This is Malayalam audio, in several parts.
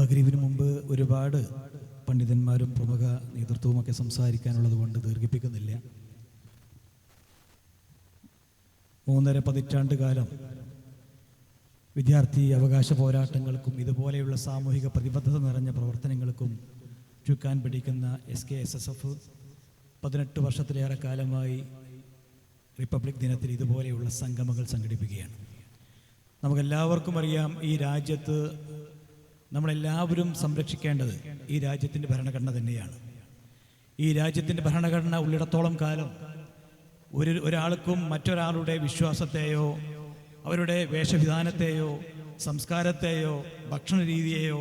മഗ്‌രിബിന് മുമ്പ് ഒരുപാട് പണ്ഡിതന്മാരും പ്രമുഖ നേതൃത്വവുമൊക്കെ സംസാരിക്കാനുള്ളത് കൊണ്ട് ദീർഘിപ്പിക്കുന്നില്ല. 3.5 പതിറ്റാണ്ട് കാലം വിദ്യാർത്ഥി അവകാശ പോരാട്ടങ്ങൾക്കും ഇതുപോലെയുള്ള സാമൂഹിക പ്രതിബദ്ധത നിറഞ്ഞ പ്രവർത്തനങ്ങൾക്കും ചുക്കാൻ പിടിക്കുന്ന SKSSF 18 വർഷത്തിലേറെ കാലമായി റിപ്പബ്ലിക് ദിനത്തിൽ ഇതുപോലെയുള്ള സംഗമങ്ങൾ സംഘടിപ്പിക്കുകയാണ്. നമുക്കെല്ലാവർക്കും അറിയാം, ഈ രാജ്യത്ത് നമ്മളെല്ലാവരും സംരക്ഷിക്കേണ്ടത് ഈ രാജ്യത്തിൻ്റെ ഭരണഘടന തന്നെയാണ്. ഈ രാജ്യത്തിൻ്റെ ഭരണഘടന ഉള്ളിടത്തോളം കാലം ഒരാൾക്കും മറ്റൊരാളുടെ വിശ്വാസത്തെയോ അവരുടെ വേഷവിധാനത്തെയോ സംസ്കാരത്തെയോ ഭക്ഷണ രീതിയെയോ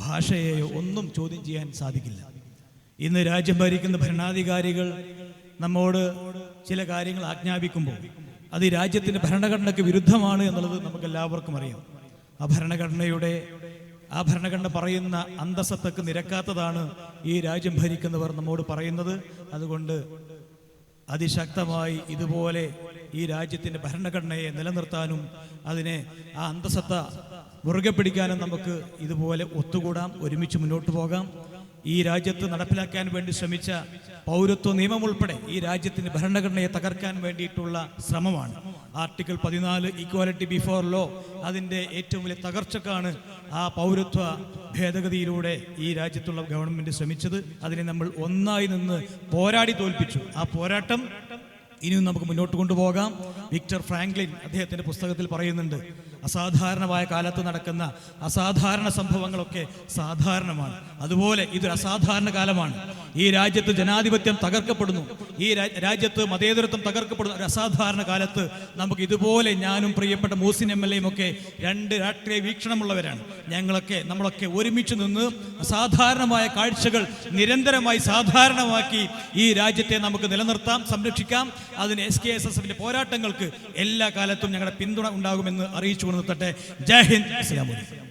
ഭാഷയെയോ ഒന്നും ചോദ്യം ചെയ്യാൻ സാധിക്കില്ല. ഇന്ന് രാജ്യം ഭരിക്കുന്ന ഭരണാധികാരികൾ നമ്മോട് ചില കാര്യങ്ങൾ ആജ്ഞാപിക്കുമ്പോൾ അത് ഈ രാജ്യത്തിൻ്റെ ഭരണഘടനയ്ക്ക് വിരുദ്ധമാണ് എന്നുള്ളത് നമുക്കെല്ലാവർക്കും അറിയാം. ആ ഭരണഘടന പറയുന്ന അന്തസ്സത്തക്ക് നിരക്കാത്തതാണ് ഈ രാജ്യം ഭരിക്കുന്നവർ നമ്മോട് പറയുന്നത്. അതുകൊണ്ട് അതിശക്തമായി ഇതുപോലെ ഈ രാജ്യത്തിൻ്റെ ഭരണഘടനയെ നിലനിർത്താനും അതിനെ ആ അന്തസ്സത്ത മുറുകെ പിടിക്കാനും നമുക്ക് ഇതുപോലെ ഒത്തുകൂടാം, ഒരുമിച്ച് മുന്നോട്ട് പോകാം. ഈ രാജ്യത്ത് നടപ്പിലാക്കാൻ വേണ്ടി ശ്രമിച്ച പൗരത്വ നിയമം ഉൾപ്പെടെ ഈ രാജ്യത്തിൻ്റെ ഭരണഘടനയെ തകർക്കാൻ വേണ്ടിയിട്ടുള്ള ശ്രമമാണ്. ആർട്ടിക്കിൾ 14 ഈക്വാലിറ്റി ബിഫോർ ലോ, അതിൻ്റെ ഏറ്റവും വലിയ തകർച്ചക്കാണ് ആ പൗരത്വ ഭേദഗതിയിലൂടെ ഈ രാജ്യത്തുള്ള ഗവൺമെൻറ് ശ്രമിച്ചത്. അതിനെ നമ്മൾ ഒന്നായി നിന്ന് പോരാടി തോൽപ്പിച്ചു. ആ പോരാട്ടം ഇനിയും നമുക്ക് മുന്നോട്ട് കൊണ്ടുപോകാം. വിക്ടർ ഫ്രാങ്ക്ലിൻ അദ്ദേഹത്തിൻ്റെ പുസ്തകത്തിൽ പറയുന്നുണ്ട്, അസാധാരണമായ കാലത്ത് നടക്കുന്ന അസാധാരണ സംഭവങ്ങളൊക്കെ സാധാരണമാണ്. അതുപോലെ ഇതൊരു അസാധാരണ കാലമാണ്. ഈ രാജ്യത്ത് ജനാധിപത്യം തകർക്കപ്പെടുന്നു, ഈ രാജ്യത്ത് മതേതരത്വം തകർക്കപ്പെടുന്നു. ഒരു അസാധാരണ കാലത്ത് നമുക്ക് ഇതുപോലെ ഞാനും പ്രിയപ്പെട്ട മൂസിൻ MLA ഒക്കെ 2 രാഷ്ട്രീയ വീക്ഷണമുള്ളവരാണ്. നമ്മളൊക്കെ ഒരുമിച്ച് നിന്ന് അസാധാരണമായ കാഴ്ചകൾ നിരന്തരമായി സാധാരണമാക്കി ഈ രാജ്യത്തെ നമുക്ക് നിലനിർത്താം, സംരക്ഷിക്കാം. അതിന് SKSSFന്റെ പോരാട്ടങ്ങൾക്ക് എല്ലാ കാലത്തും ഞങ്ങളുടെ പിന്തുണ ഉണ്ടാകുമെന്ന് അറിയിച്ചു നിർത്തട്ടെ. ജയ് ഹിന്ദ്, അസ്സലാമു അലൈക്കും.